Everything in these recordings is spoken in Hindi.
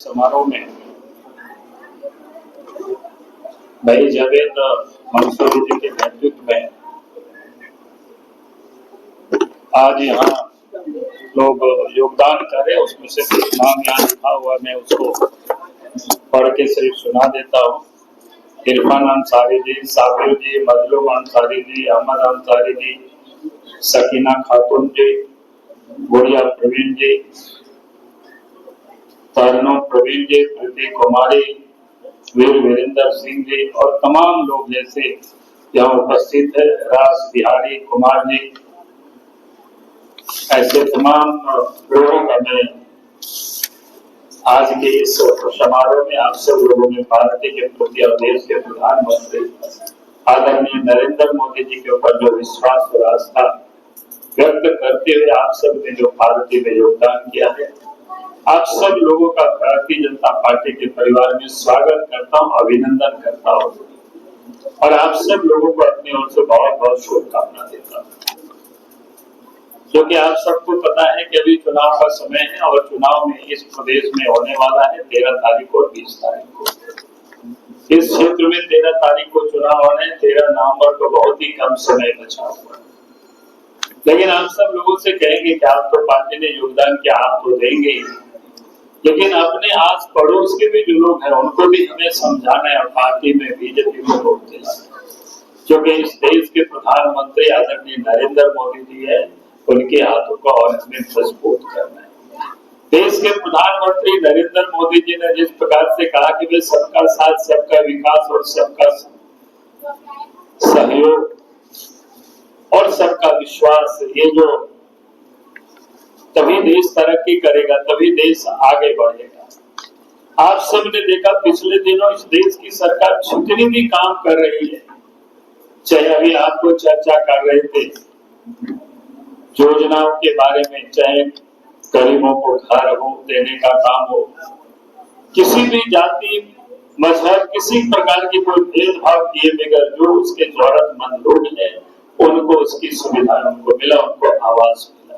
समारोह में भाई जावेद मंसूरी जी के नेतृत्व में आज यहाँ लोग योगदान कर रहे हैं। उसमें से कुछ नाम यहाँ लिखा हुआ, मैं उसको पढ़ के सिर्फ सुना देता हूँ। इरफान अंसारी जी, साबिर जी, मजलूम अंसारी जी, अहमद अंसारी जी, सकीना खातून जी, गुड़िया प्रवीण जी, तरनो प्रवीण जी, प्रीति कुमारी, वीर वीरेंद्र सिंह जी और तमाम लोग जैसे यहाँ उपस्थित है, रास बिहारी कुमार जी, ऐसे तमाम लोगों का मैं आज के इस समारोह में आप सब लोगों में पार्टी के प्रति और देश के प्रधानमंत्री आदरणीय नरेंद्र मोदी जी के ऊपर जो विश्वास और आस्था व्यक्त करते हुए आप सब ने जो पार्टी में योगदान किया है, आप सब लोगों का भारतीय जनता पार्टी के परिवार में स्वागत करता हूं, अभिनंदन करता हूं और आप सब लोगों को अपनी ओर से बहुत बहुत शुभकामना देता हूं। क्योंकि आप सबको पता है कि अभी चुनाव का समय है और चुनाव में इस प्रदेश में होने वाला है 13 तारीख और 20 तारीख को। इस क्षेत्र में 13 तारीख को चुनाव होने, 13 नवंबर को बहुत ही कम समय बचा हुआ है। लेकिन आप सब लोगों से कहेंगे कि आप तो पार्टी ने योगदान किया, आप तो देंगे ही, लेकिन अपने आस पड़ोस के भी जो लोग हैं उनको भी हमें समझाना है और पार्टी में बीजेपी को वोट दिलाना है। क्योंकि इस देश के प्रधानमंत्री आदरणीय नरेंद्र मोदी जी है, उनके हाथों को और हमें मजबूत करना है। देश के प्रधानमंत्री नरेंद्र मोदी जी ने जिस प्रकार से कहा कि वे सबका साथ, सबका विकास और सबका सहयोग और सबका विश्वास, ये जो तभी देश तरक्की करेगा, तभी देश आगे बढ़ेगा। आप सब ने देखा पिछले दिनों इस देश की सरकार जितनी भी काम कर रही है, चाहे अभी आपको चर्चा कर रहे थे योजनाओं के बारे में, चाहे गरीबों को घर हो देने का काम हो, किसी भी जाति मजहब किसी प्रकार की कोई भेदभाव किए बगैर जो उसके जरूरतमंद लोग हैं उनको उसकी सुविधा उनको मिला, उनको आवास मिला।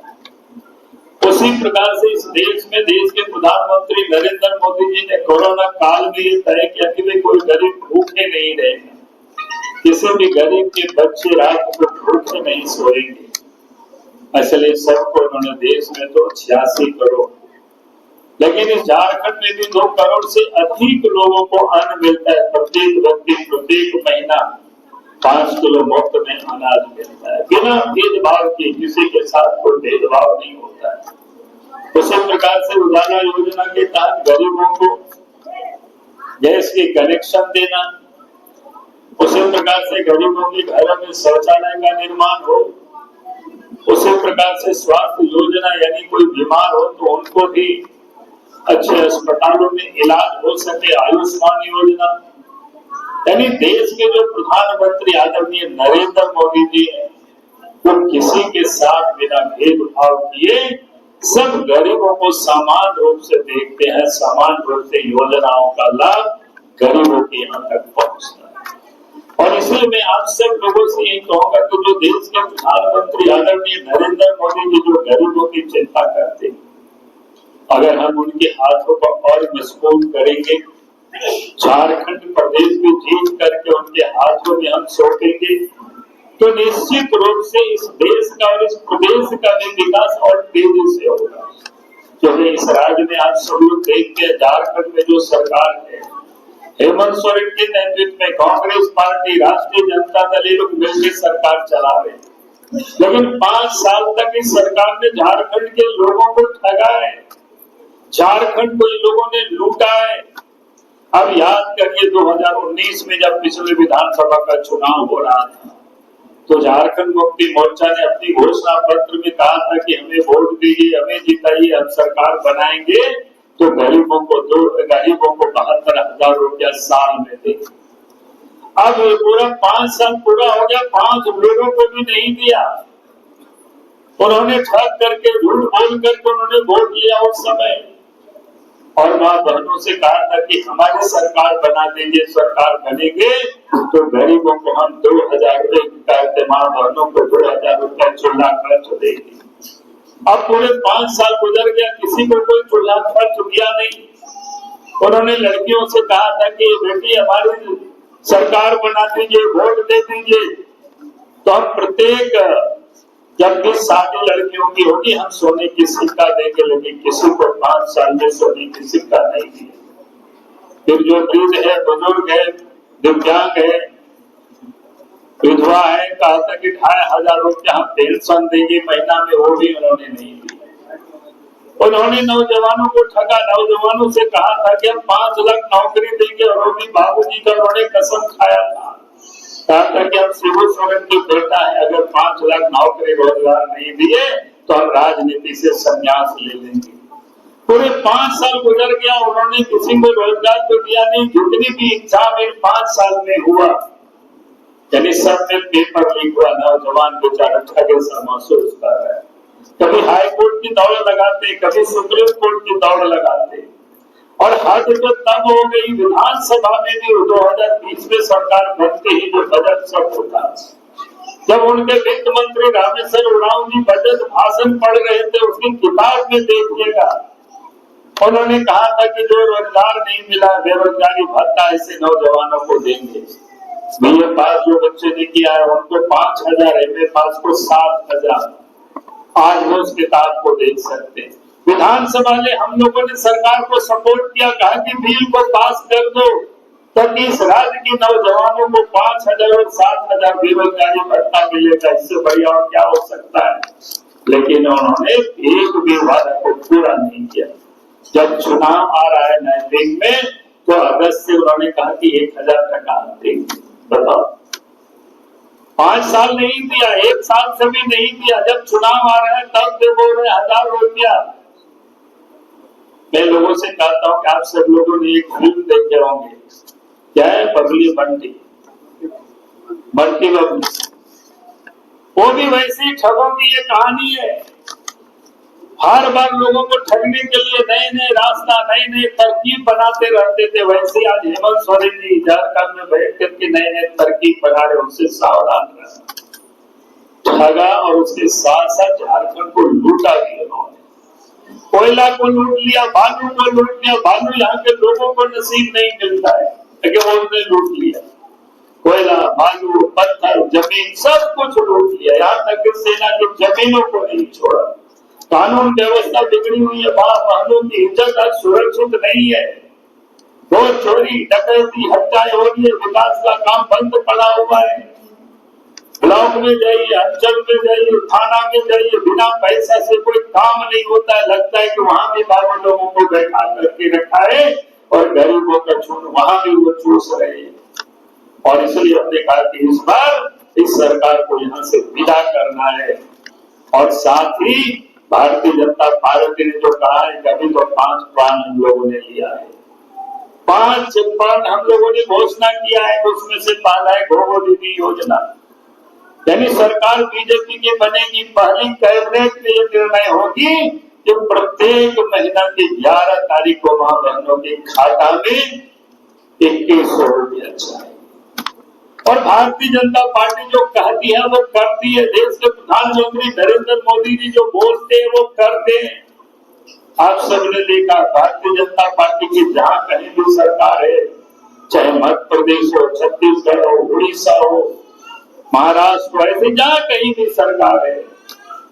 उसी प्रकार से इस देश में देश के प्रधानमंत्री नरेंद्र मोदी जी ने कोरोना काल में ये तय किया कि भाई कोई गरीब भूखे नहीं रहेगा, किसी भी गरीब के बच्चे रात को भूखे नहीं सोएंगे। इसलिए सबको उन्होंने देश में तो 86 करोड़, लेकिन इस झारखंड में भी 2 करोड़ से अधिक लोगों को अन्न मिलता है। प्रत्येक व्यक्ति प्रत्येक महीना 5 किलो मुफ्त में अनाज मिलता है, बिना भेदभाव के, किसी के साथ कोई भेदभाव नहीं होता है। उसी प्रकार से उजाला योजना के तहत गरीबों को गैस के कनेक्शन देना, उसी प्रकार से गरीबों के घरों में शौचालय का निर्माण हो, उसी प्रकार से स्वास्थ्य योजना, यानी कोई बीमार हो तो उनको भी अच्छे अस्पतालों में इलाज हो सके, आयुष्मान योजना। यानी देश के जो प्रधानमंत्री आदरणीय नरेंद्र मोदी जी हैं, वो किसी के साथ बिना भेदभाव किए सब गरीबों को समान रूप से देखते हैं, समान रूप से योजनाओं का लाभ गरीबों के यहाँ तक पहुँचता है। और इसलिए मैं आप सब लोगों से यही कहूंगा कि जो देश के प्रधानमंत्री आदरणीय नरेंद्र मोदी जी जो गरीबों की चिंता करते हैं, अगर हम उनके हाथों को और मजबूत करेंगे, झारखंड प्रदेश में जीत करके उनके हाथों में हम सौंपेंगे, तो निश्चित रूप से इस देश का और इस प्रदेश का भी विकास और तेजी से होगा। क्योंकि इस राज्य में आज सब लोग देखते हैं, झारखंड में जो सरकार है, हेमंत सोरेन के नेतृत्व में कांग्रेस पार्टी, राष्ट्रीय जनता दल, ये लोग मिलकर सरकार चला रहे हैं, लेकिन 5 साल तक इस सरकार ने झारखंड के लोगों को ठगा है, झारखंड को इन लोगों ने लूटा है। अब याद करिए 2019 में जब पिछले विधानसभा का चुनाव हो रहा था, तो झारखंड मुक्ति मोर्चा ने अपनी घोषणा पत्र में कहा था कि हमें वोट दीजिए, हमें जिताइए, हम सरकार बनाएंगे तो गरीबों को 72,000 रुपया साल में दे। अब पूरा 5 साल पूरा हो गया, 5 लोगों को भी नहीं दिया। उन्होंने ठग करके, झूठ बोल करके उन्होंने वोट लिया उस समय, और माँ बहनों से कहा था कि हमारी सरकार बना देंगे, सरकार बनेंगे तो गरीबों को हम 2,000 रुपए, माँ बहनों को 2,000 रुपया चूल्हा खर्च देंगे। अब पूरे 5 साल गुजर गया, किसी को कोई चूल्हा खर्च दिया नहीं। उन्होंने लड़कियों से कहा था कि बेटी हमारी सरकार बना दीजिए, वोट दे दीजिए, तो हम प्रत्येक जब भी शादी लड़कियों की होगी हम सोने की सिक्का देंगे, लेकिन किसी को 5 साल में सोने की सिक्का नहीं दिए। फिर जो वृद्ध है, बुजुर्ग है, दिव्यांग है, विधवा है, कहा था कि 2500 रुपया हम पेंशन देंगे महीना में, वो भी उन्होंने नहीं दिया। उन्होंने नौजवानों को ठगा, नौजवानों से कहा था कि हम 5 लाख नौकरी देंगे, और वो भी बाबूजी का उन्होंने कसम खाया था, कहा था कि हम शिबू सोरेन की बेटा है, अगर 5 लाख नौकरी रोजगार नहीं दिए तो हम राजनीति से संन्यास ले लेंगे। पूरे 5 साल गुजर गया, उन्होंने किसी को रोजगार तो दिया नहीं। जितनी भी एग्जाम इन 5 साल में हुआ, यानी सब में पेपर लीक हुआ, नौजवान बेचारा ठगे सा महसूस कर रहा है। कभी हाई कोर्ट की दौड़ लगाते, कभी सुप्रीम कोर्ट की दौड़ लगाते, और हद तो तब हो गई विधानसभा में भी 2020 में सरकार बनते ही जो बजट सब होता, जब उनके वित्त मंत्री रामेश्वर उरांव जी बजट भाषण पढ़ रहे थे, उसकी किताब में देखिएगा, उन्होंने कहा था कि जो रोजगार नहीं मिला, बेरोजगारी भत्ता ऐसे नौजवानों को देंगे। बीए पास जो बच्चे ने किया है उनको 5000, एमए पास को 7000। आज वो उस किताब को देख सकते हैं। विधानसभा में हम लोगों ने सरकार को सपोर्ट किया, कहा कि बिल को पास कर दो ताकि इस राज्य के नौजवानों को 5000 और 7000 बेरोजगारी भत्ता मिलेगा। इससे बढ़िया और क्या हो सकता है। लेकिन उन्होंने एक भी वादा को पूरा नहीं किया। जब चुनाव आ रहा है नजदीक में, तो अगस्त से उन्होंने कहा कि 1000 टका देंगे। बताओ, 5 साल नहीं दिया, 1 साल से भी नहीं दिया। जब चुनाव आ रहा है तब से बोल रहे 1000 रुपया। मैं लोगों से कहता हूँ कि आप सब लोगों ने एक फिल्म देखे होंगे, क्या है, बबली बंटी, बंटी बबली। वो भी वैसी ठगों की ये कहानी है। हर बार लोगों को ठगने के लिए नए नए रास्ता, नए नए तरकीब बनाते रहते थे। वैसे आज हेमंत सोरेन जी झारखंड में बैठ करके नए नए तरकीब बना रहे, उससे सावधान रहना। ठगा और उसके साथ साथ झारखंड को लूटा भी उन्होंने। कोयला को लूट लिया, बालू को लूट लिया। बालू यहाँ के लोगों को नसीब नहीं मिलता है, लेकिन वो उन्होंने लूट लिया। कोयला, बालू, पत्थर, जमीन सब कुछ लूट लिया। यहाँ तक कि सेना की जमीनों को नहीं छोड़ा। कानून व्यवस्था बिगड़ी हुई है। मां बहनों की इज्जत आज सुरक्षित नहीं है। रोज चोरी, डकैती, हत्याएं हो रही है। विकास का काम बंद पड़ा हुआ है। ब्लॉक में जाइए, अंचल में जाइए, थाना में जाइए, बिना पैसा से कोई काम नहीं होता है। लगता है कि वहां भी बाबू लोगों को बैठा करके रखा है और गरीबों का छूट वहां भी वो चूस रहे हैं। और इसलिए हमने कहा कि इस बार इस सरकार को यहाँ से विदा करना है। और साथ ही भारतीय जनता पार्टी ने जो कहा है, कभी तो 5 प्रण हम लोगों ने लिया है। 5 प्रण हम लोगों ने घोषणा किया है। उसमें से पहला है गोगो दीदी योजना, यानी सरकार बीजेपी की बनेगी, पहली कैबिनेट में यह निर्णय होगी कि प्रत्येक महीना की 11 तारीख को मां बहनों के खाता में 2100 रुपया चाहिए। और भारतीय जनता पार्टी जो कहती है वो करती है। देश के प्रधानमंत्री नरेंद्र मोदी जी जो बोलते हैं वो करते हैं। आप सबने देखा, भारतीय जनता पार्टी की जहां कहीं भी सरकार है, चाहे मध्य प्रदेश हो, छत्तीसगढ़ हो, उड़ीसा हो, महाराष्ट्र, ऐसे जहां कहीं भी सरकार है,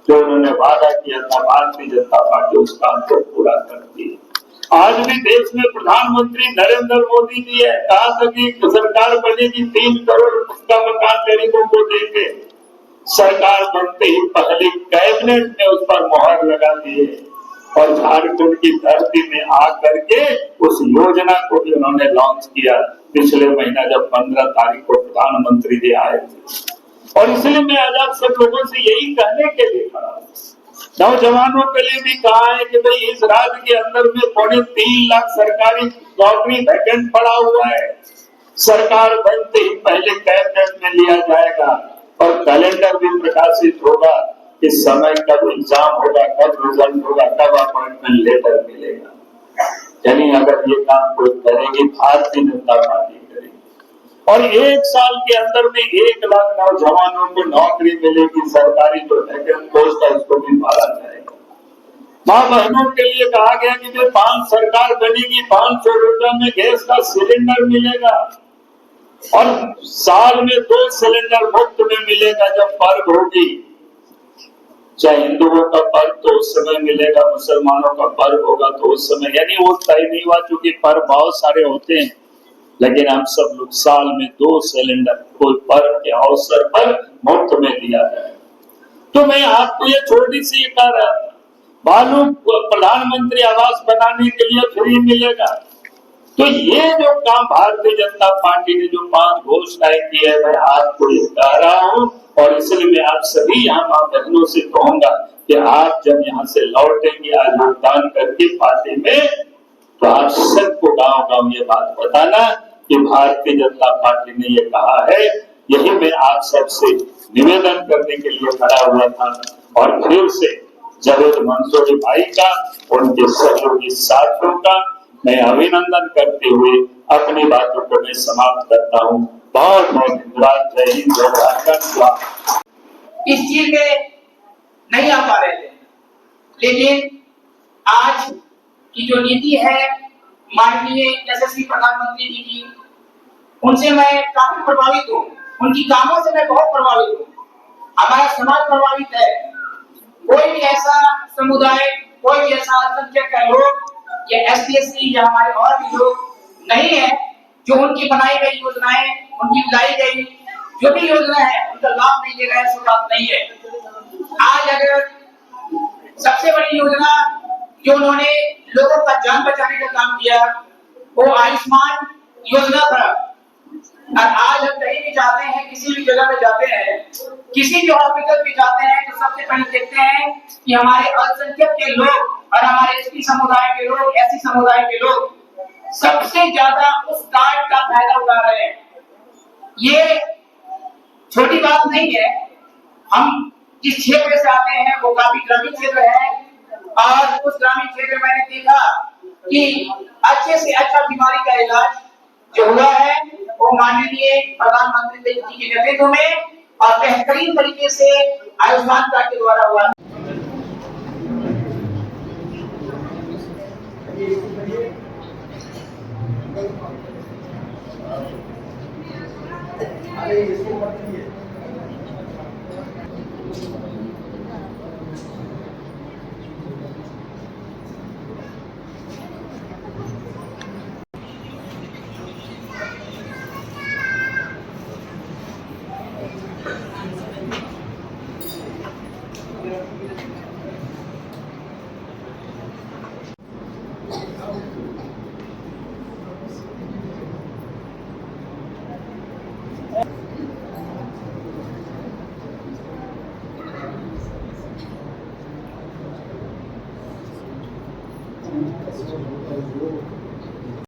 जो उन्होंने वादा किया था भारतीय जनता पार्टी उस काम को पूरा करती है। आज भी देश में प्रधानमंत्री नरेंद्र मोदी जी है, कहा था कि सरकार बनेगी 3 करोड़ का मकान गरीबों को देंगे। सरकार बनते ही पहले कैबिनेट में उस पर मोहर लगा दिए और झारखंड की धरती में आकर के उस योजना को भी उन्होंने लॉन्च किया पिछले महीना, जब 15 तारीख को प्रधानमंत्री जी आए थे। और इसलिए मैं आज आप सब लोगों से यही कहने के लिए खड़ा हूं। नौजवानों के लिए भी कहा है कि भाई इस राज्य के अंदर में 3.25 लाख सरकारी नौकरी वैकेंट पड़ा हुआ है। सरकार बनते ही पहले कैबिनेट में लिया जाएगा और कैलेंडर भी प्रकाशित होगा कि समय कब एग्जाम होगा, कब रिजल्ट होगा, कब अपॉइंटमेंट लेटर मिलेगा। यानी अगर ये काम कोई करेगी भारतीय जनता पार्टी करेगी। और 1 साल के अंदर में 1 लाख नौजवानों को नौकरी मिलेगी। सरकारी जो वैकेंट पोस्ट है उसको भी भरा जाएगा। माँ बहनों के लिए कहा गया कि जब 5 सरकार बनेगी 500 रुपए में गैस का सिलेंडर मिलेगा और साल में 2 सिलेंडर मुफ्त में मिलेगा जब पर्व होगी। चाहे हिंदुओं का पर्व तो उस समय मिलेगा, मुसलमानों का पर्व होगा तो उस समय, यानी वो तय नहीं हुआ, चूंकि पर्व बहुत सारे होते हैं, लेकिन हम सब लोग साल में 2 सिलेंडर कोई पर्व के अवसर पर मुफ्त में दिया जाए। तो मैं आपको ये छोटी सी कह रहा था, मालूम प्रधानमंत्री आवास बनाने के लिए फ्री मिलेगा। तो ये जो काम भारतीय जनता पार्टी ने जो 5 घोषणाएं की है, मैं आपको ये कह रहा हूं और इसलिए मैं आप सभी यहाँ माँ बहनों से कहूंगा कि आप जब यहाँ से लौटेंगे आज मतदान करके पार्टी में, तो आप सबको गांव गांव ये बात बताना कि भारतीय जनता पार्टी ने ये कहा है। यही मैं आप सबसे निवेदन करने के लिए खड़ा हुआ था और फिर से जावेद मंसूरी भाई का, उनके सहयोगी साथियों का मैं अभिनंदन करते हुए अपनी बातों को मैं समाप्त करता हूँ। बहुत बहुत धन्यवाद। जय हिंद, जय भारत। इस चीज में नहीं आ पा रहे थे, लेकिन आज की जो नीति है माननीय यशस्वी प्रधानमंत्री जी की, उनसे मैं काफी प्रभावित हूँ, उनकी कामों से मैं बहुत प्रभावित हूँ। हमारा समाज प्रभावित है। कोई भी ऐसा समुदाय, कोई भी ऐसा अल्पसंख्यक का लोग या SC/ST या हमारे और भी लोग नहीं है जो उनकी बनाई गई योजनाएं, उनकी लाई गई जो भी योजना है उनका लाभ नहीं ले रहा है। ऐसी बात नहीं है। आज अगर सबसे बड़ी योजना जो उन्होंने लोगों का जान बचाने का काम किया वो आयुष्मान योजना था। और आज हम कहीं भी जाते हैं, किसी भी जगह में जाते हैं, किसी भी हॉस्पिटल में जाते हैं, तो सबसे पहले देखते हैं कि हमारे अल्पसंख्यक के लोग और हमारे ST समुदाय के लोग, SC समुदाय के लोग सबसे ज्यादा उस कार्ड का फायदा उठा रहे हैं। ये छोटी बात नहीं है। हम जिस क्षेत्र से आते हैं वो काफी ग्रामीण क्षेत्र है और उस ग्रामीण क्षेत्र में मैंने देखा कि अच्छे से अच्छा बीमारी का इलाज जो हुआ है वो माननीय प्रधानमंत्री जी के नेतृत्व में और बेहतरीन तरीके से आयुष्मान कार्ड के द्वारा हुआ।